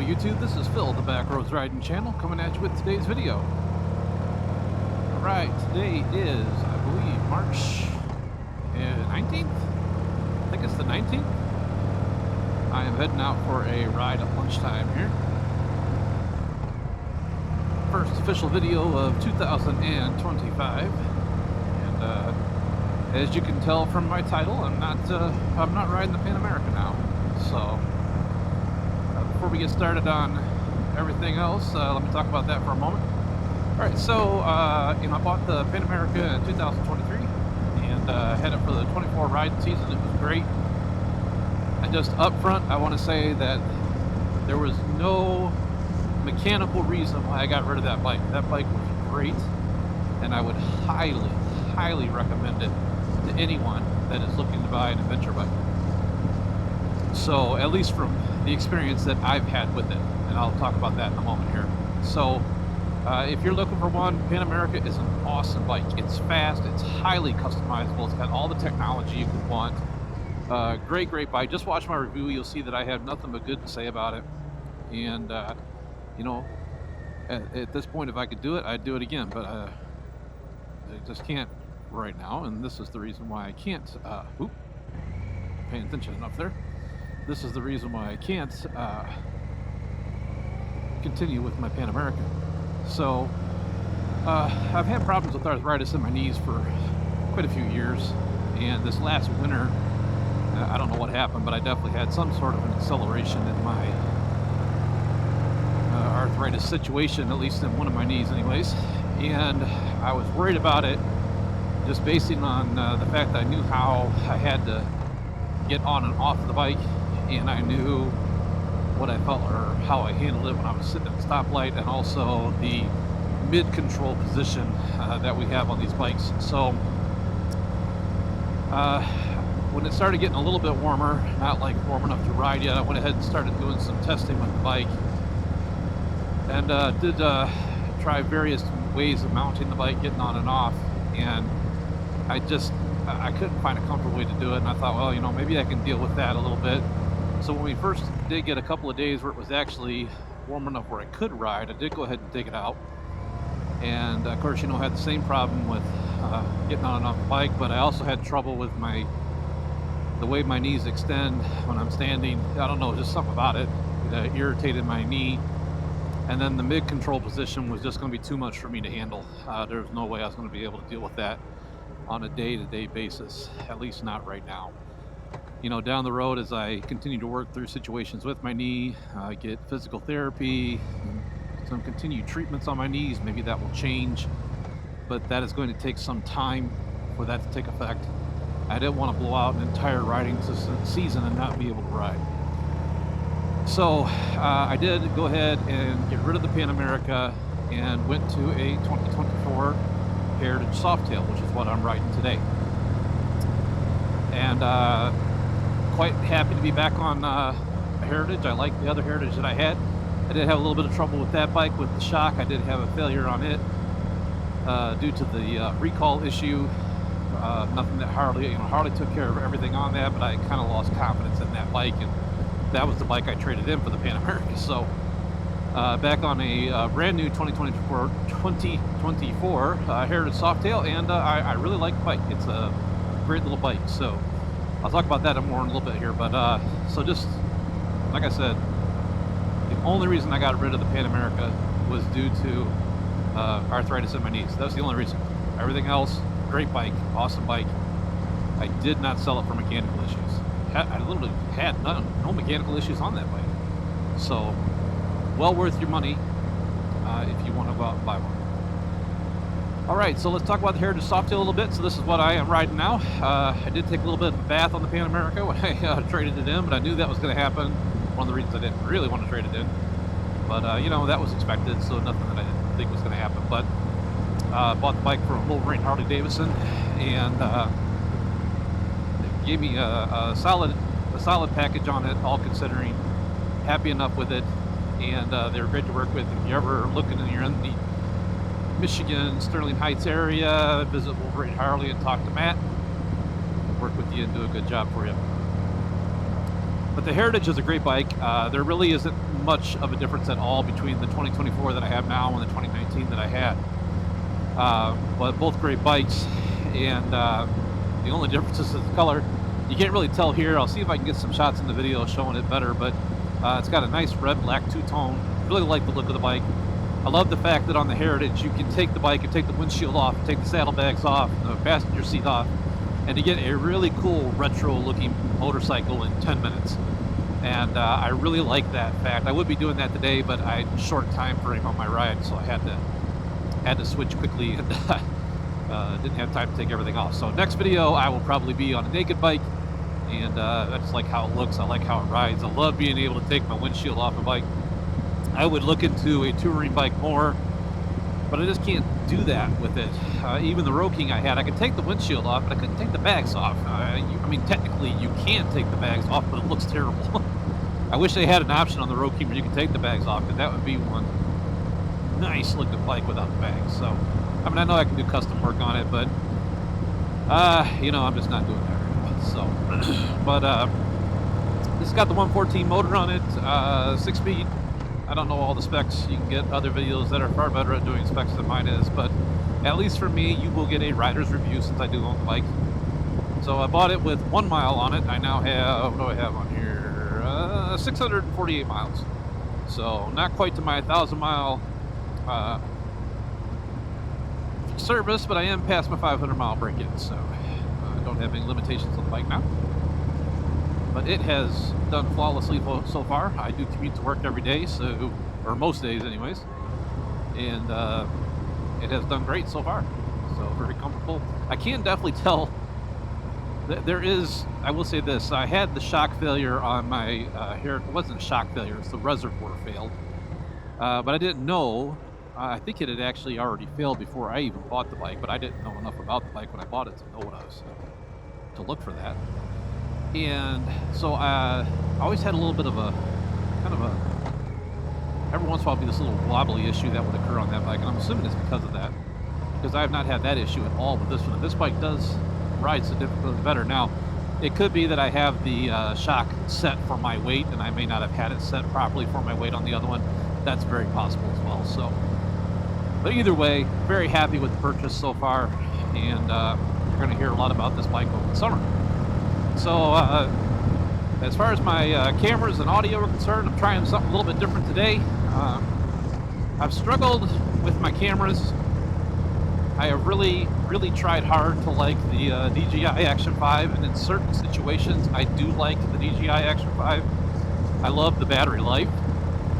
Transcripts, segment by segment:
YouTube, this is Phil, the Backroads Riding channel, coming at you with today's video. Alright, today is, I believe, March 19th? I think it's the 19th. I am heading out for a ride at lunchtime here. First official video of 2025. And as you can tell from my title, I'm not riding the Pan America now. So before we get started on everything else, let me talk about that for a moment. Alright, so I bought the Pan America in 2023 and had it for the 24 ride season. It was great. And just up front, I want to say that there was no mechanical reason why I got rid of that bike. That bike was great, and I would highly recommend it to anyone that is looking to buy an adventure bike. So, at least from the experience that I've had with it, and I'll talk about that in a moment here. So, if you're looking for one, Pan America is an awesome bike. It's fast, it's highly customizable, it's got all the technology you could want. Great bike. Just watch my review, you'll see that I have nothing but good to say about it. And, at this point, if I could do it, I'd do it again, but I just can't right now, and this is the reason why I can't, paying attention enough there. This is the reason why I can't continue with my Pan America. So, I've had problems with arthritis in my knees for quite a few years, and this last winter, I don't know what happened, but I definitely had some sort of an acceleration in my arthritis situation, at least in one of my knees anyways, and I was worried about it just basing on the fact that I knew how I had to get on and off the bike, and I knew what I felt or how I handled it when I was sitting at the stoplight, and also the mid-control position that we have on these bikes. So when it started getting a little bit warmer, not like warm enough to ride yet, I went ahead and started doing some testing with the bike, and did try various ways of mounting the bike, getting on and off, and I couldn't find a comfortable way to do it, and I thought, well, maybe I can deal with that a little bit. So when we first did get a couple of days where it was actually warm enough where I could ride, I did go ahead and take it out, and of course, I had the same problem with getting on and off the bike, but I also had trouble with the way my knees extend when I'm standing. I don't know, just something about it that irritated my knee. And then the mid-control position was just going to be too much for me to handle. There was no way I was going to be able to deal with that on a day-to-day basis, at least not right now. Down the road, as I continue to work through situations with my knee, get physical therapy, some continued treatments on my knees, maybe that will change, but that is going to take some time for that to take effect. I didn't want to blow out an entire riding season and not be able to ride. So I did go ahead and get rid of the Pan America and went to a 2024 Heritage Softail, which is what I'm riding today. And quite happy to be back on a Heritage. I like the other Heritage that I had. I did have a little bit of trouble with that bike with the shock. I did have a failure on it due to the recall issue. Nothing that Harley took care of everything on that, but I kind of lost confidence in that bike, and that was the bike I traded in for the Pan America. So back on a brand new 2024 Heritage Softail, and I really like the bike. It's a great little bike. So I'll talk about that more in a little bit here. But so just like I said, the only reason I got rid of the Pan America was due to arthritis in my knees. That's the only reason. Everything else, great bike, awesome bike. I did not sell it for mechanical issues. I literally had no mechanical issues on that bike. So, well worth your money if you want to go out and buy one. Alright, so let's talk about the Heritage Softail a little bit. So this is what I am riding now. I did take a little bit of a bath on the Pan America when I traded it in, but I knew that was going to happen. One of the reasons I didn't really want to trade it in. But, that was expected, so nothing that I didn't think was going to happen. But bought the bike from Wolverine Harley-Davidson, and gave me a solid package on it, all considering. Happy enough with it, and they were great to work with. If you're ever looking and you're in the Michigan, Sterling Heights area, visit Wolverine Harley and talk to Matt. We'll work with you and do a good job for you. But the Heritage is a great bike. There really isn't much of a difference at all between the 2024 that I have now and the 2019 that I had. But both great bikes, and the only difference is the color. You can't really tell here. I'll see if I can get some shots in the video showing it better, but it's got a nice red-black two-tone. Really like the look of the bike. I love the fact that on the Heritage you can take the bike and take the windshield off, take the saddlebags off, the passenger seat off, and to get a really cool retro-looking motorcycle in 10 minutes. And I really like that fact. I would be doing that today, but I had a short time frame on my ride, so I had to switch quickly and didn't have time to take everything off. So next video I will probably be on a naked bike, and that's like how it looks. I like how it rides. I love being able to take my windshield off a bike. I would look into a touring bike more, but I just can't do that with it. Even the Road King I had, I could take the windshield off, but I couldn't take the bags off. I mean, technically you can take the bags off, but it looks terrible. I wish they had an option on the Road King where you could take the bags off, because that would be one nice looking bike without the bags. So, I mean, I know I can do custom work on it, but you know, I'm just not doing that right now. So, but this has got the 114 motor on it, 6-speed. I don't know all the specs. You can get other videos that are far better at doing specs than mine is, but at least for me, you will get a rider's review since I do own the bike. So I bought it with 1 mile on it. I now have, what do I have on here? 648 miles. So not quite to my 1,000-mile service, but I am past my 500-mile break-in, so I don't have any limitations on the bike now. But it has done flawlessly so far. I do commute to work every day, so, or most days anyways, and it has done great so far. So very comfortable. I can definitely tell that there is, I will say this, I had the shock failure on my it wasn't a shock failure, it's the reservoir failed. But I didn't know, I think it had actually already failed before I even bought the bike, but I didn't know enough about the bike when I bought it to know what I was, to look for that. And so I always had a little bit of a, kind of a, every once in a while be this little wobbly issue that would occur on that bike, and I'm assuming it's because of that, because I have not had that issue at all with this one. This bike does ride significantly better. Now, it could be that I have the shock set for my weight, and I may not have had it set properly for my weight on the other one. That's very possible as well. So, but either way, very happy with the purchase so far, and you're going to hear a lot about this bike over the summer. So, as far as my cameras and audio are concerned, I'm trying something a little bit different today. I've struggled with my cameras. I have really tried hard to like the DJI Action 5, and in certain situations, I do like the DJI Action 5. I love the battery life.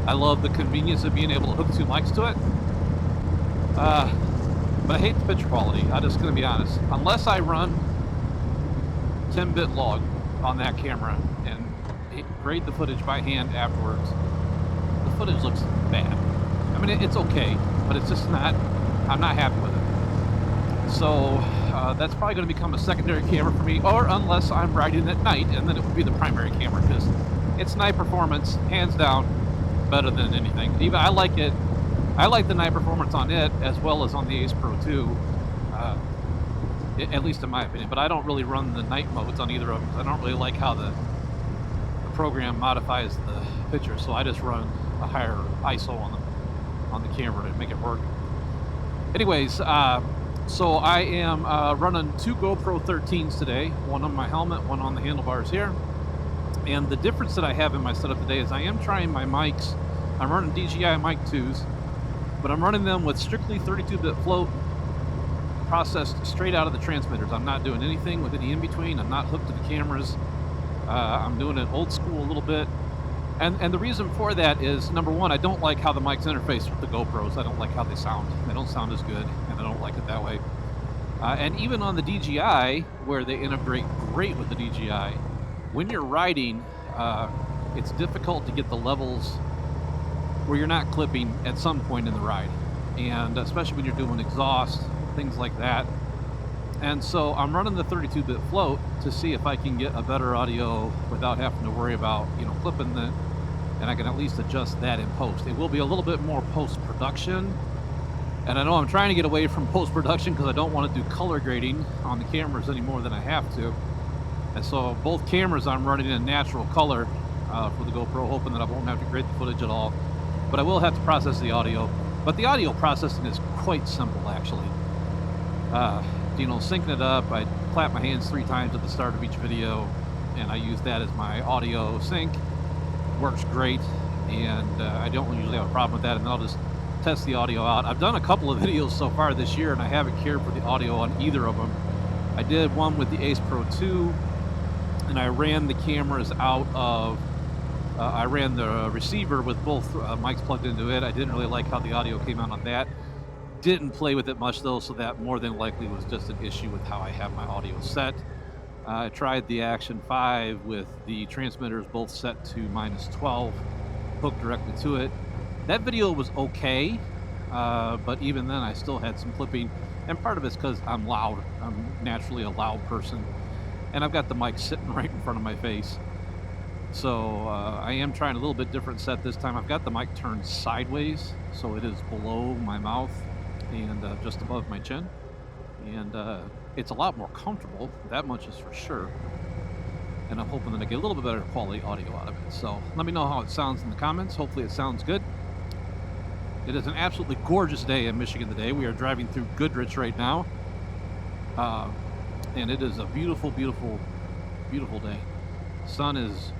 I love the convenience of being able to hook 2 mics to it. But I hate the picture quality. I'm just going to be honest. Unless I run 10-bit log on that camera and grade the footage by hand afterwards, the footage looks bad. I mean, it's okay, but it's just not, I'm not happy with it. So that's probably going to become a secondary camera for me, or unless I'm riding at night, and then it would be the primary camera, because it's night performance, hands down, better than anything. Even I like it. I like the night performance on it as well as on the Ace Pro 2. At least in my opinion, but I don't really run the night modes on either of them. I don't really like how the program modifies the picture, so I just run a higher ISO on the camera to make it work. Anyways, so I am running 2 GoPro 13s today, one on my helmet, one on the handlebars here. And the difference that I have in my setup today is I am trying my mics. I'm running DJI Mic 2s, but I'm running them with strictly 32-bit float, processed straight out of the transmitters. I'm not doing anything with any in-between. I'm not hooked to the cameras. I'm doing it old school a little bit. And the reason for that is, number one, I don't like how the mics interface with the GoPros. I don't like how they sound. They don't sound as good, and I don't like it that way. And even on the DJI, where they integrate great with the DJI, when you're riding, it's difficult to get the levels where you're not clipping at some point in the ride. And especially when you're doing exhaust, things like that. And so I'm running the 32-bit float to see if I can get a better audio without having to worry about, you know, clipping it, and I can at least adjust that in post. It will be a little bit more post-production, and I know I'm trying to get away from post-production because I don't want to do color grading on the cameras any more than I have to. And so both cameras I'm running in natural color, for the GoPro, hoping that I won't have to grade the footage at all. But I will have to process the audio. But the audio processing is quite simple, actually. You know, syncing it up, I clap my hands 3 times at the start of each video, and I use that as my audio sync. Works great, and I don't usually have a problem with that, and I'll just test the audio out. I've done a couple of videos so far this year, and I haven't cared for the audio on either of them. I did one with the Ace Pro 2, and I ran the cameras out of, I ran the receiver with both mics plugged into it. I didn't really like how the audio came out on that. Didn't play with it much though, so that more than likely was just an issue with how I have my audio set. I tried the Action 5 with the transmitters both set to -12, hooked directly to it. That video was okay, but even then I still had some clipping, and part of it's because I'm loud. I'm naturally a loud person, and I've got the mic sitting right in front of my face. So I am trying a little bit different set this time. I've got the mic turned sideways, so it is below my mouth and just above my chin, and it's a lot more comfortable, that much is for sure, and I'm hoping that I get a little bit better quality audio out of it. So let me know how it sounds in the comments. Hopefully it sounds good. It is an absolutely gorgeous day in Michigan today. We are driving through Goodrich right now, and it is a beautiful, beautiful, beautiful day. Sun is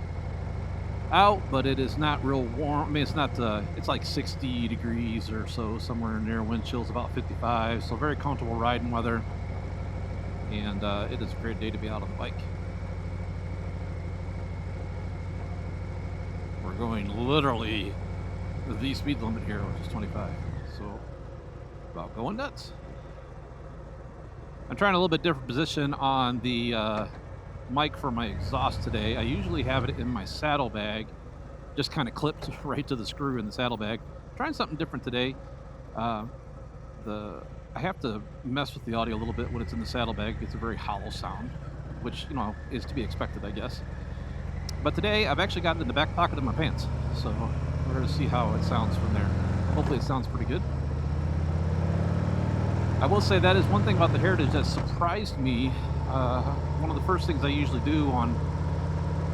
out, but it is not real warm. I mean, it's not, it's like 60 degrees or so, somewhere in there. Wind chill's about 55, so very comfortable riding weather, and it is a great day to be out on the bike. We're going literally the speed limit here, which is 25, so about going nuts. I'm trying a little bit different position on the mic for my exhaust today. I usually have it in my saddlebag, just kind of clipped right to the screw in the saddlebag. Trying something different today. I have to mess with the audio a little bit when it's in the saddlebag. It's a very hollow sound, which, you know, is to be expected, I guess. But today I've actually got it in the back pocket of my pants, so we're going to see how it sounds from there. Hopefully it sounds pretty good. I will say that is one thing about the Heritage that surprised me. One of the first things I usually do on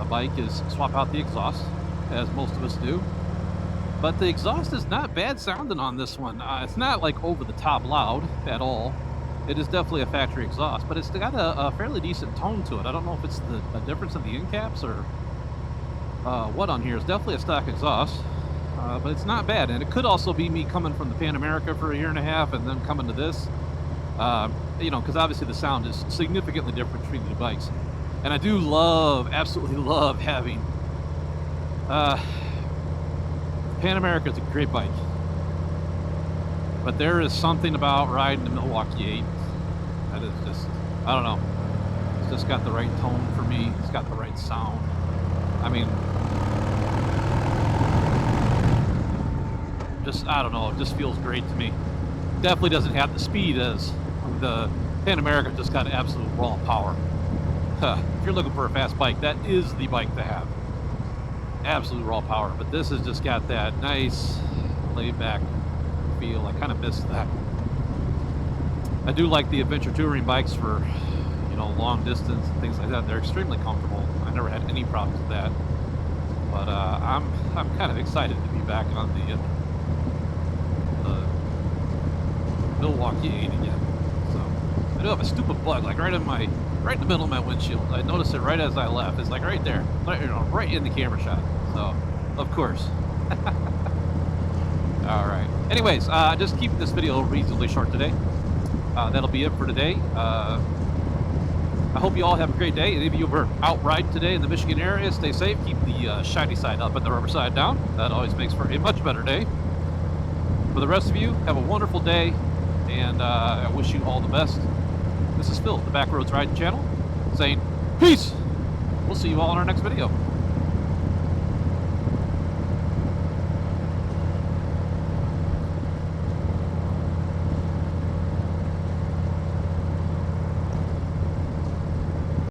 a bike is swap out the exhaust, as most of us do. But the exhaust is not bad sounding on this one. It's not like over the top loud at all. It is definitely a factory exhaust, but it's got a fairly decent tone to it. I don't know if it's the difference in the end caps or what on here. It's definitely a stock exhaust, but it's not bad. And it could also be me coming from the Pan America for a year and a half and then coming to this. You know, because obviously the sound is significantly different between the two bikes. And I do love, absolutely love having, Pan America is a great bike. But there is something about riding the Milwaukee 8 that is just, I don't know, it's just got the right tone for me. It's got the right sound. I mean, just, I don't know, it just feels great to me. Definitely doesn't have the speed as the Pan America, just got absolute raw power. If you're looking for a fast bike, that is the bike to have. Absolute raw power. But this has just got that nice laid back feel. I kind of miss that. I do like the adventure touring bikes for, you know, long distance and things like that. They're extremely comfortable. I never had any problems with that. But I'm kind of excited to be back on the Milwaukee 8 again. So I do have a stupid bug, like right in the middle of my windshield. I noticed it right as I left. It's like right there, right in the camera shot. So, of course. All right. Anyways, just keeping this video reasonably short today. That'll be it for today. I hope you all have a great day. Any of you are out riding today in the Michigan area, stay safe. Keep the shiny side up and the rubber side down. That always makes for a much better day. For the rest of you, have a wonderful day, and I wish you all the best. This is Phil, the Backroads Riding channel, saying peace. We'll see you all in our next video.